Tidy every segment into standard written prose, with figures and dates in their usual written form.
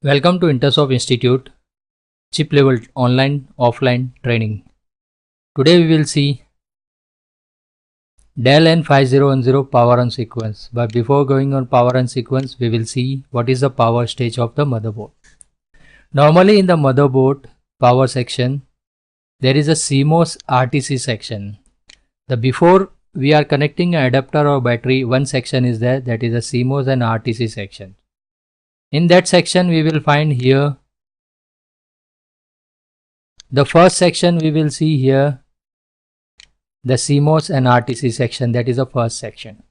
Welcome to Intersoft Institute chip level online offline training. Today we will see Dell N5010 power on sequence. But before going on power on sequence, we will see what is the power stage of the motherboard. Normally in the motherboard power section, there is a CMOS RTC section. The before we are connecting an adapter or battery, one section is there, that is a CMOS and RTC section. In that section we will find here the first section. We will see here the CMOS and RTC section, that is the first section.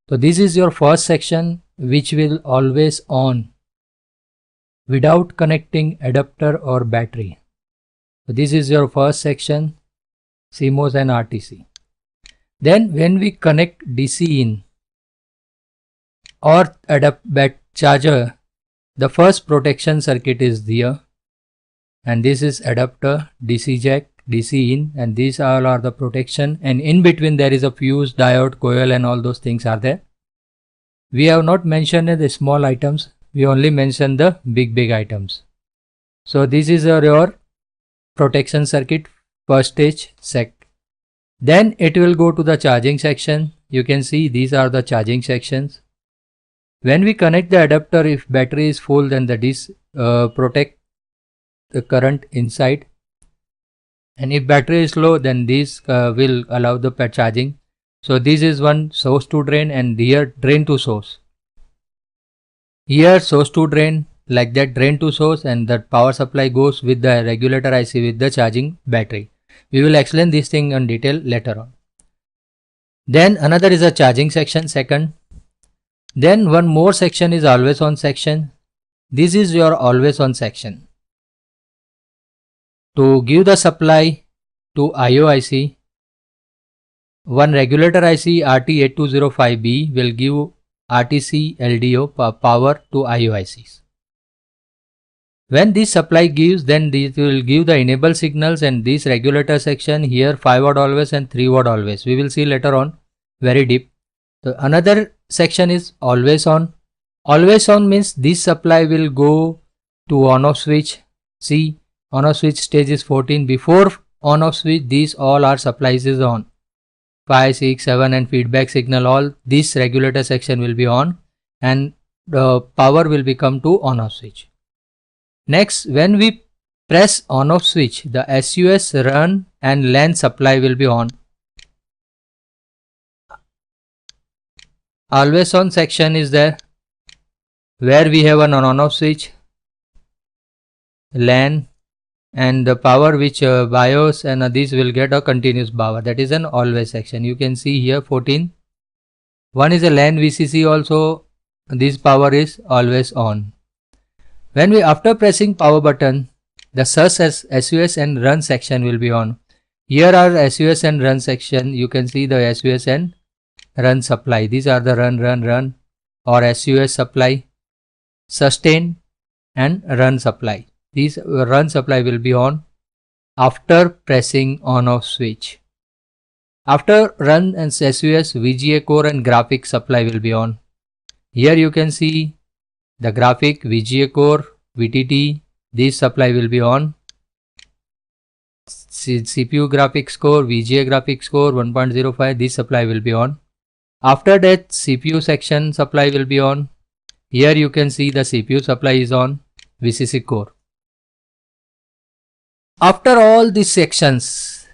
So this is your first section which will always on without connecting adapter or battery. So this is your first section, CMOS and RTC. Then when we connect DC in or charger, the first protection circuit is there, and this is adapter, DC jack, DC in, and these all are the protection, and in between there is a fuse, diode, coil and all those things are there. We have not mentioned the small items, we only mentioned the big items. So this is your protection circuit, first stage, sec. Then it will go to the charging section. You can see these are the charging sections. When we connect the adapter, if battery is full, then this protect the current inside, and if battery is low, then this will allow the charging. So this is one source to drain, and here drain to source. Here source to drain, like that, drain to source, and the power supply goes with the regulator IC with the charging battery. We will explain this thing in detail later on. Then another is a charging section, second. Then one more section is always on section. This is your always on section. To give the supply to IO-IC, one regulator IC RT8205B will give RTC LDO power to IO-ICs. When this supply gives, then this will give the enable signals, and this regulator section here 5 watt always and 3 watt always. We will see later on very deep. So another section is always on. Always on means this supply will go to on off switch. See, on off switch stage is 14. Before on off switch, these all are supplies is on. 5, 6, 7 and feedback signal, all this regulator section will be on, and the power will become to on off switch. Next, when we press on off switch, the SUS run and LAN supply will be on. Always on section is there, where we have an on off switch, LAN, and the power which BIOS and this will get a continuous power, that is an always section. You can see here 14. One is a LAN VCC also, this power is always on. When we after pressing power button, the SUS and run section will be on. Here are SUS and run section. You can see the SUS and run supply. These are the run or SUS supply, sustain and run supply. This run supply will be on after pressing on off switch. After run and SUS, VGA core and graphic supply will be on. Here you can see the graphic, VGA core, VTT, this supply will be on. CPU graphics core, VGA graphics core 1.05, this supply will be on. After that, CPU section supply will be on. Here you can see the CPU supply is on, VCC core. After all these sections,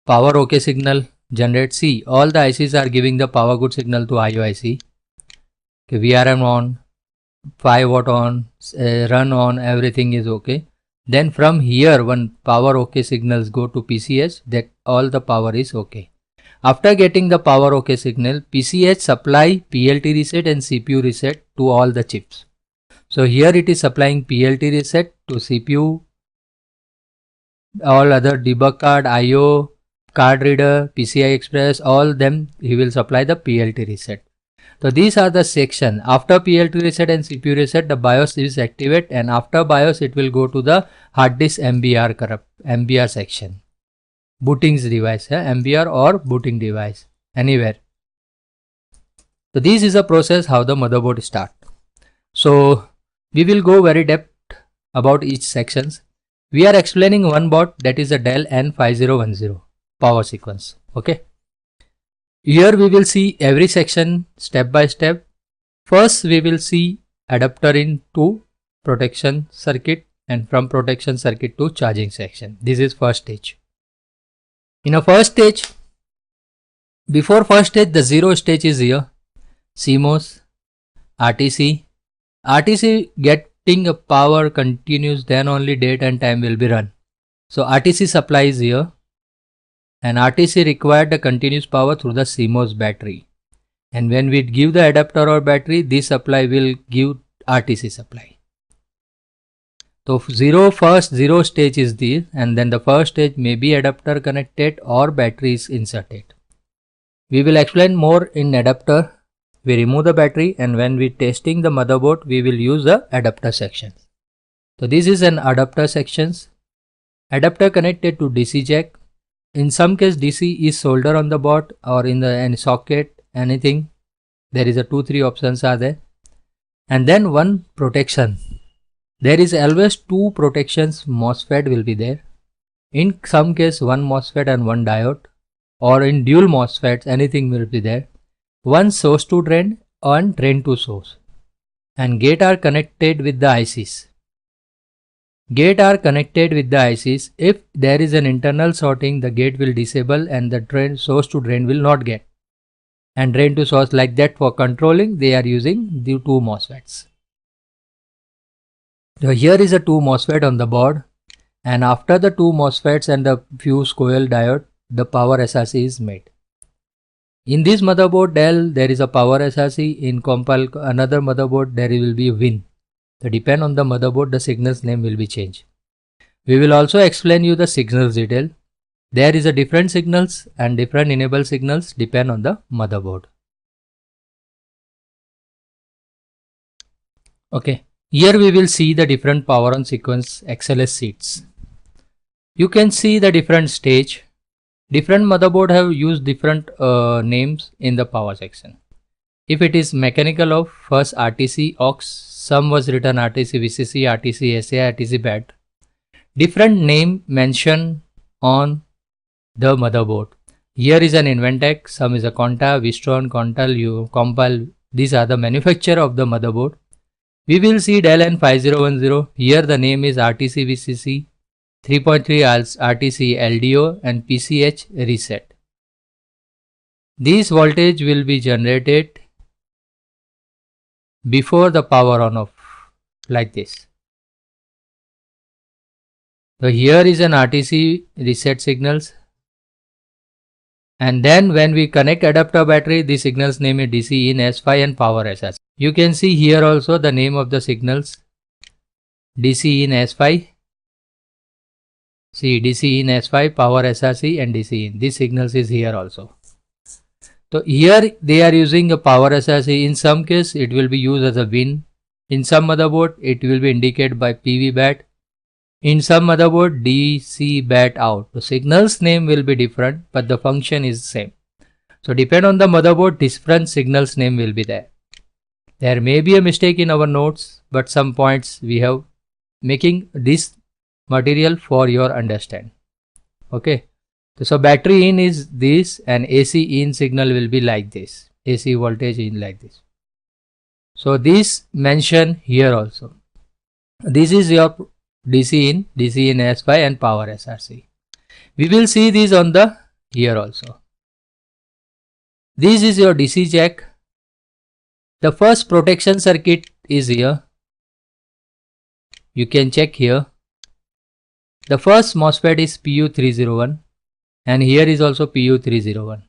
power OK signal generate. See, all the ICs are giving the power good signal to IO-IC. Okay, VRM on, 5 watt on, run on, everything is okay. Then from here, when power OK signals go to PCH, that all the power is okay. After getting the power OK signal, PCH supply PLT reset and CPU reset to all the chips. So here it is supplying PLT reset to CPU, all other debug card, IO, card reader, PCI Express, all them he will supply the PLT reset. So these are the section. After PLT reset and CPU reset, the BIOS is activate, and after BIOS it will go to the hard disk MBR section. Booting device, MBR or booting device, anywhere. So this is a process how the motherboard start. So We will go very depth about each sections. We are explaining one board, that is a Dell N5010 power sequence. Okay. Here we will see every section step by step. First we will see adapter into protection circuit, and from protection circuit to charging section. This is first stage. In a first stage, before first stage, the zero stage is here. CMOS, RTC. RTC getting a power continues, then only date and time will be run. So RTC supply is here, and RTC required the continuous power through the CMOS battery. And when we give the adapter or battery, this supply will give RTC supply. So first zero stage is this, and then the first stage may be adapter connected or battery is inserted. We will explain more in adapter. We remove the battery, and when we testing the motherboard, we will use the adapter section. So this is an adapter sections. Adapter connected to DC jack. In some case DC is soldered on the board or in the socket, anything. There is a 2-3 options are there. And then one protection. There is always two protections MOSFET will be there. In some case one MOSFET and one diode, or in dual MOSFETs anything will be there. One source to drain and drain to source. And gate are connected with the ICs. Gate are connected with the ICs. If there is an internal sorting, the gate will disable and the drain source to drain will not get. And drain to source, like that for controlling they are using the two MOSFETs. So here is a two MOSFET on the board, and after the two MOSFETs and the fuse coil diode, the power SRC is made. In this motherboard Dell there is a power SRC. In Compal another motherboard there will be WIN. So depend on the motherboard the signals name will be changed. We will also explain you the signals detail. There is a different signals and different enable signals depend on the motherboard. Okay. Here we will see the different power on sequence XLS sheets. You can see the different stage. Different motherboard have used different names in the power section. If it is mechanical of first RTC aux, some was written RTC VCC, RTC SA, RTC BAT. Different name mentioned on the motherboard. Here is an Inventec, some is a Conta, Wistron, Contal, Compal. These are the manufacturer of the motherboard. We will see Dell N5010. Here the name is RTC VCC, 3.3 RTC LDO and PCH reset. This voltage will be generated before the power on off, like this. So here is an RTC reset signals. And then when we connect adapter battery, the signals name is DC in S5 and power SRC. You can see here also the name of the signals, DC in S5. See DC in S5, power SRC and DC in. These signals is here also. So here they are using a power SRC. In some case it will be used as a WIN. In some motherboard it will be indicated by PV BAT. In some motherboard DC BAT out. The signals name will be different but the function is same. So depend on the motherboard different signals name will be there. There may be a mistake in our notes, but some points we have making this material for your understand. Okay. So battery in is this and AC in signal will be like this. AC voltage in like this. So this mention here also. This is your DC in S5 and power SRC. We will see this on the here also. This is your DC jack. The first protection circuit is here. You can check here. The first MOSFET is PU301 and here is also PU301.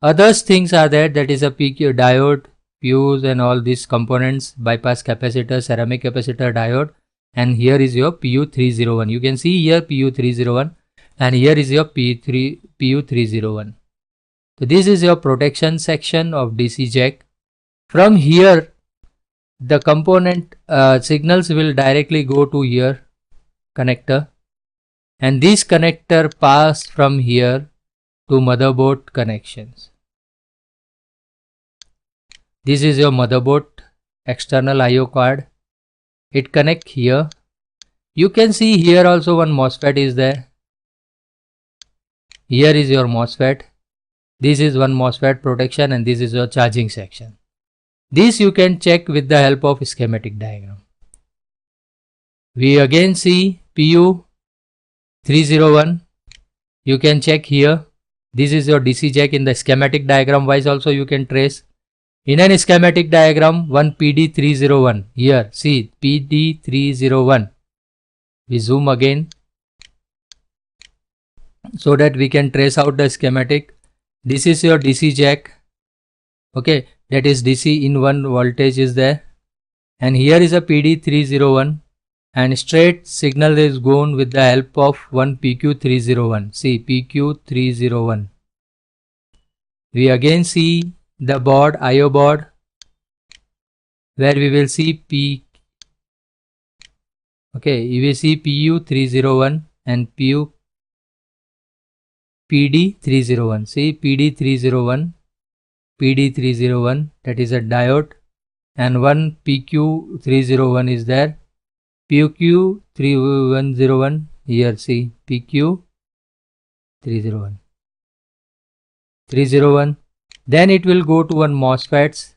Others things are there, that is a PQ diode, fuse and all these components, bypass capacitor, ceramic capacitor, diode, and here is your PU301. You can see here PU301 and here is your PU301. So this is your protection section of DC jack. From here the component signals will directly go to here connector, and this connector pass from here to motherboard connections. This is your motherboard external IO card. it connect here. You can see here also one MOSFET is there. Here is your MOSFET. This is one MOSFET protection and this is your charging section. This you can check with the help of schematic diagram. We again see PU301. You can check here. This is your DC jack. In the schematic diagram wise also you can trace. In an schematic diagram, one PD301. Here, see PD301. We zoom again so that we can trace out the schematic. This is your DC jack. Okay, that is DC in one voltage is there. And here is a PD301. And straight signal is gone with the help of one PQ301. See PQ301. We again see the board, IO board, where we will see you will see PU301 and PD301. See PD301, that is a diode, and one PQ301 is there. PQ301 here, see PQ301. 301. Then it will go to one MOSFETs.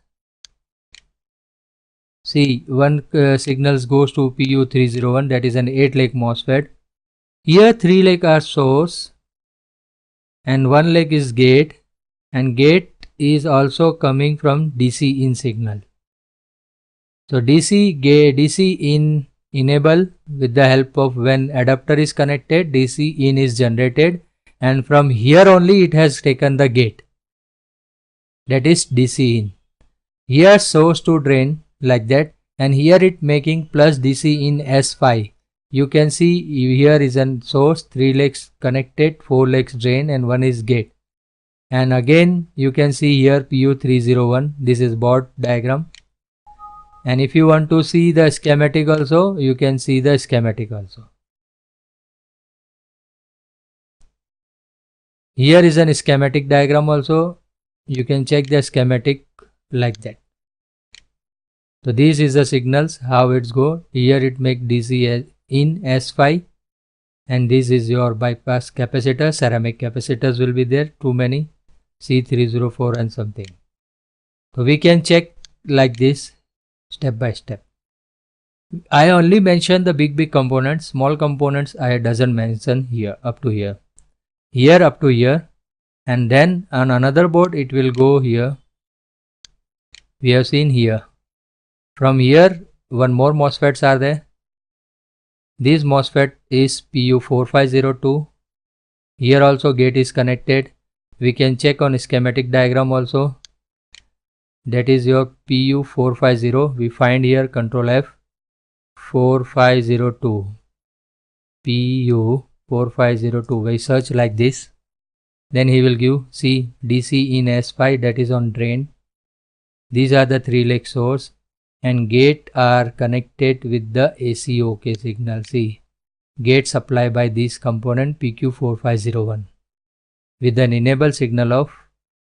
See, one signals goes to PU301, that is an 8-leg MOSFET. Here 3 leg are source and 1 leg is gate, and gate is also coming from DC in signal. So DC in enable with the help of when adapter is connected, DC in is generated, and from here only it has taken the gate, that is DC in. Here source to drain like that, and here it making plus DC in S5. You can see here is a source, 3 legs connected, 4 legs drain and 1 is gate. And again you can see here PU301. This is board diagram. And if you want to see the schematic also, you can see the schematic also. Here is a schematic diagram also. You can check the schematic like that. So this is the signals, how it's go. Here it make DC in S5, and this is your bypass capacitor. Ceramic capacitors will be there, too many, C304 and something. So we can check like this step by step. I only mention the big components. Small components I doesn't mention here up to here. Here up to here, and then on another board it will go here. We have seen here. From here one more MOSFETs are there. This MOSFET is PU4502. Here also gate is connected. We can check on schematic diagram also. That is your PU450. We find here control F 4502. PU4502. We search like this. Then he will give, see, DC in S5, that is on drain. These are the 3 leg source, and gate are connected with the AC-OK signal. See, gate supply by this component PQ4501 with an enable signal of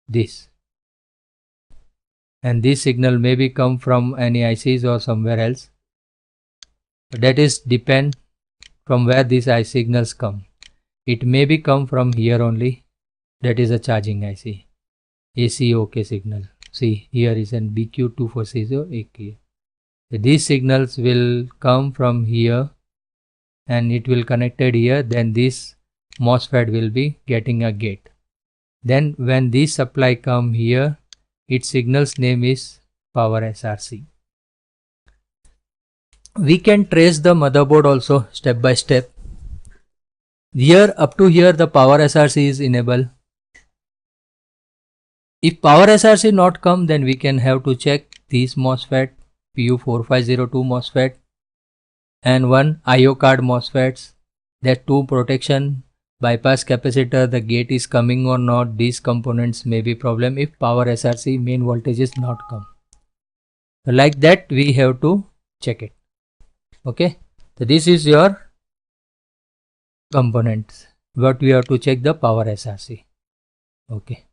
this. And this signal may be come from any ICs or somewhere else. That is depend from where these IC signals come. It may be come from here only. That is a charging IC. AC-OK signal. See, here is an BQ2460. These signals will come from here and it will connected here. Then this MOSFET will be getting a gate. Then when this supply come here, its signal's name is power SRC. We can trace the motherboard also step by step. Here up to here the power SRC is enabled. If power SRC not come, then we can have to check this MOSFET, PU4502 MOSFET, and one IO card MOSFETs. That 2 protection, bypass capacitor, the gate is coming or not. These components may be problem if power SRC main voltage is not come. So like that we have to check it. Okay, so this is your components, but we have to check the power SRC. Okay.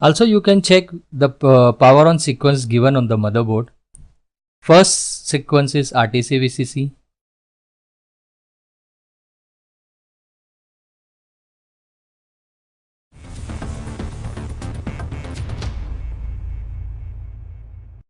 Also, you can check the power on sequence given on the motherboard. First sequence is RTC VCC,